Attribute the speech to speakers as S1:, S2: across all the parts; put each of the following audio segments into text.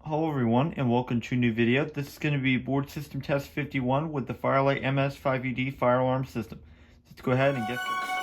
S1: Hello everyone and welcome to a new video. This is going to be board system test 51 with the Lite MS-5UD fire alarm system. Let's go ahead and get started.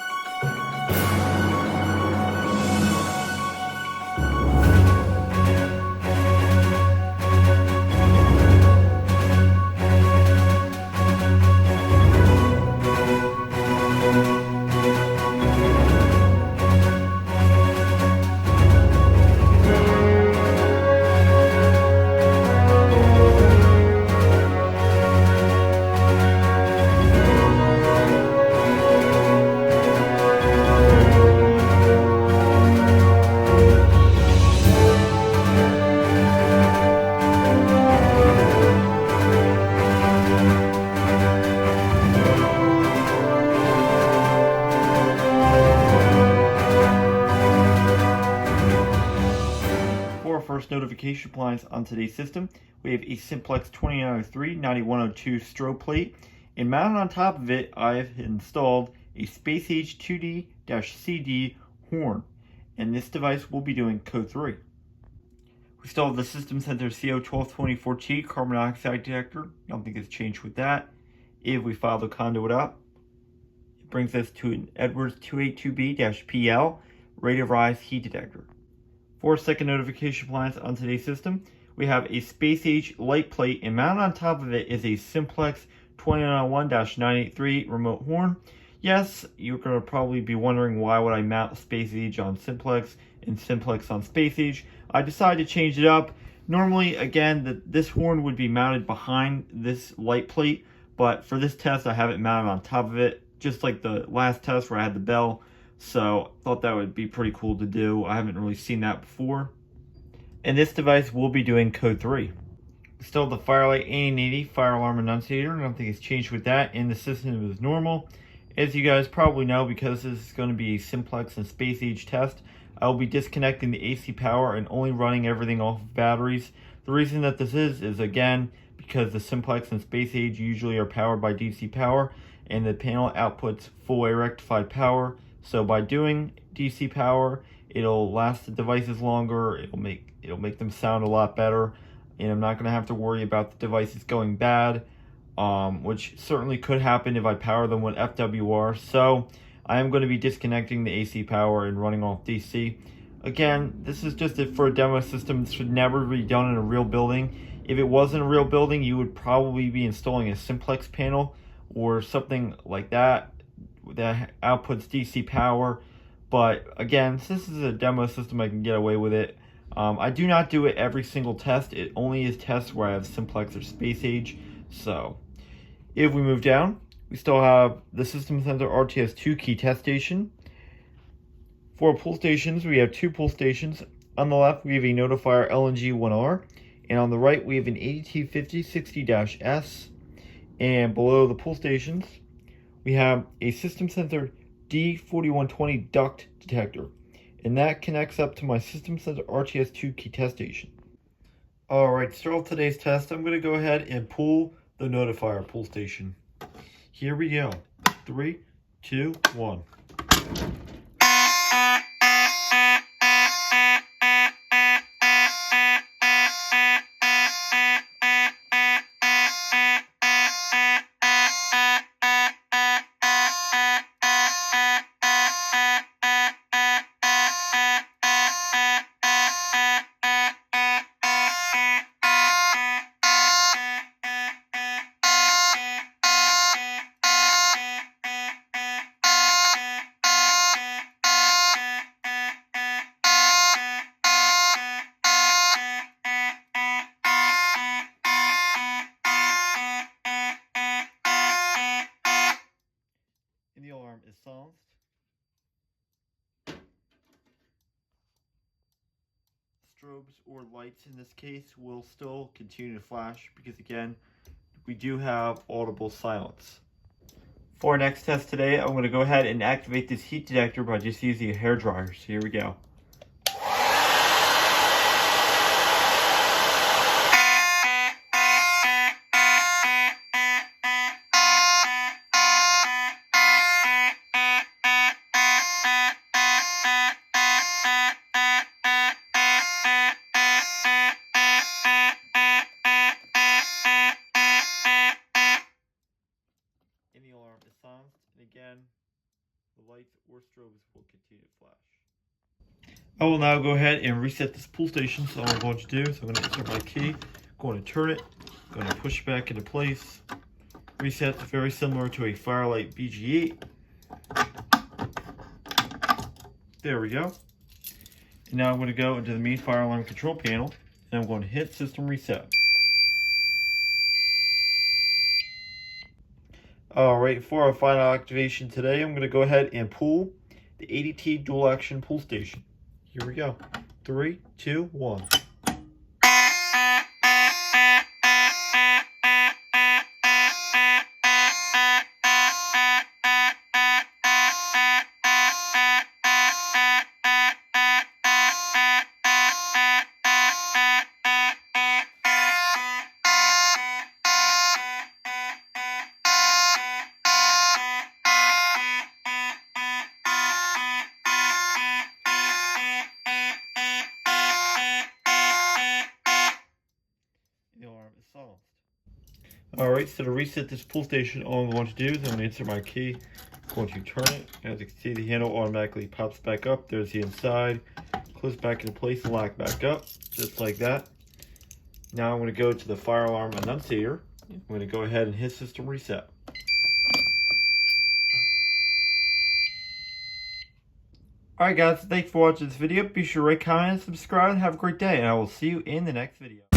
S1: For our first notification appliance on today's system, we have a Simplex 2903-9102 strobe plate, and mounted on top of it, I've installed a Space Age 2D-CD horn, and this device will be doing code 3. We still have the System Center CO1224T carbon monoxide detector. Nothing has changed with that. If we file the conduit up, it brings us to an Edwards 282B-PL rate of rise heat detector. For a second notification appliance on today's system, we have a Space Age light plate, and mounted on top of it is a Simplex 2901-983 remote horn. Yes, you're going to probably be wondering why would I mount Space Age on Simplex and Simplex on Space Age. I decided to change it up. Normally, again, this horn would be mounted behind this light plate, but for this test I have it mounted on top of it, just like the last test where I had the bell. So I thought that would be pretty cool to do. I haven't really seen that before. And this device will be doing code 3. Still the Firelight 1880 fire alarm annunciator. Nothing has changed with that, and the system is normal. As you guys probably know, because this is going to be a Simplex and Space Age test, I will be disconnecting the AC power and only running everything off of batteries. The reason that this is again, because the Simplex and Space Age usually are powered by DC power, and the panel outputs full A rectified power. So by doing DC power, it'll last the devices longer, it'll make them sound a lot better, and I'm not going to have to worry about the devices going bad, which certainly could happen if I power them with FWR. So I am going to be disconnecting the AC power and running off DC. Again, this is just for a demo system. This should never be done in a real building. If it wasn't a real building, you would probably be installing a Simplex panel or something like that that outputs DC power. But again, since this is a demo system, I can get away with it. I do not do it every single test. It only is tests where I have Simplex or Space Age. So if we move down, we still have the System Center RTS2 key test station. For pull stations, we have 2 pull stations. On the left, we have a Notifier LNG1R, and on the right, we have an ADT5060-S. And below the pull stations, we have a System Center D4120 duct detector, and that connects up to my System Center RTS2 key test station. Alright, to start off today's test, I'm going to go ahead and pull the notifier pull station. Here we go. 3, 2, 1. And the alarm is silenced. Strobes or lights in this case will still continue to flash because again, we do have audible silence. For our next test today, I'm going to go ahead and activate this heat detector by just using a hairdryer. So here we go. the lights or strobes will continue to flash. I will now go ahead and reset this pull station. So all I'm going to do is I'm going to insert my key, going to turn it, going to push it back into place. Reset's very similar to a Firelight BG8. There we go. And now I'm going to go into the main fire alarm control panel, and I'm going to hit system reset. Alright, for our final activation today, I'm going to go ahead and pull the ADT dual action pull station. Here we go. 3, 2, 1. The alarm is solved. Alright, so to reset this pull station, all I'm going to do is I'm going to insert my key, I'm going to turn it. As you can see, the handle automatically pops back up. There's the inside, close back into place and lock back up, just like that. Now I'm going to go to the fire alarm annunciator. I'm going to go ahead and hit system reset. Alright guys, thanks for watching this video. Be sure to rate, comment, and subscribe, and have a great day. And I will see you in the next video.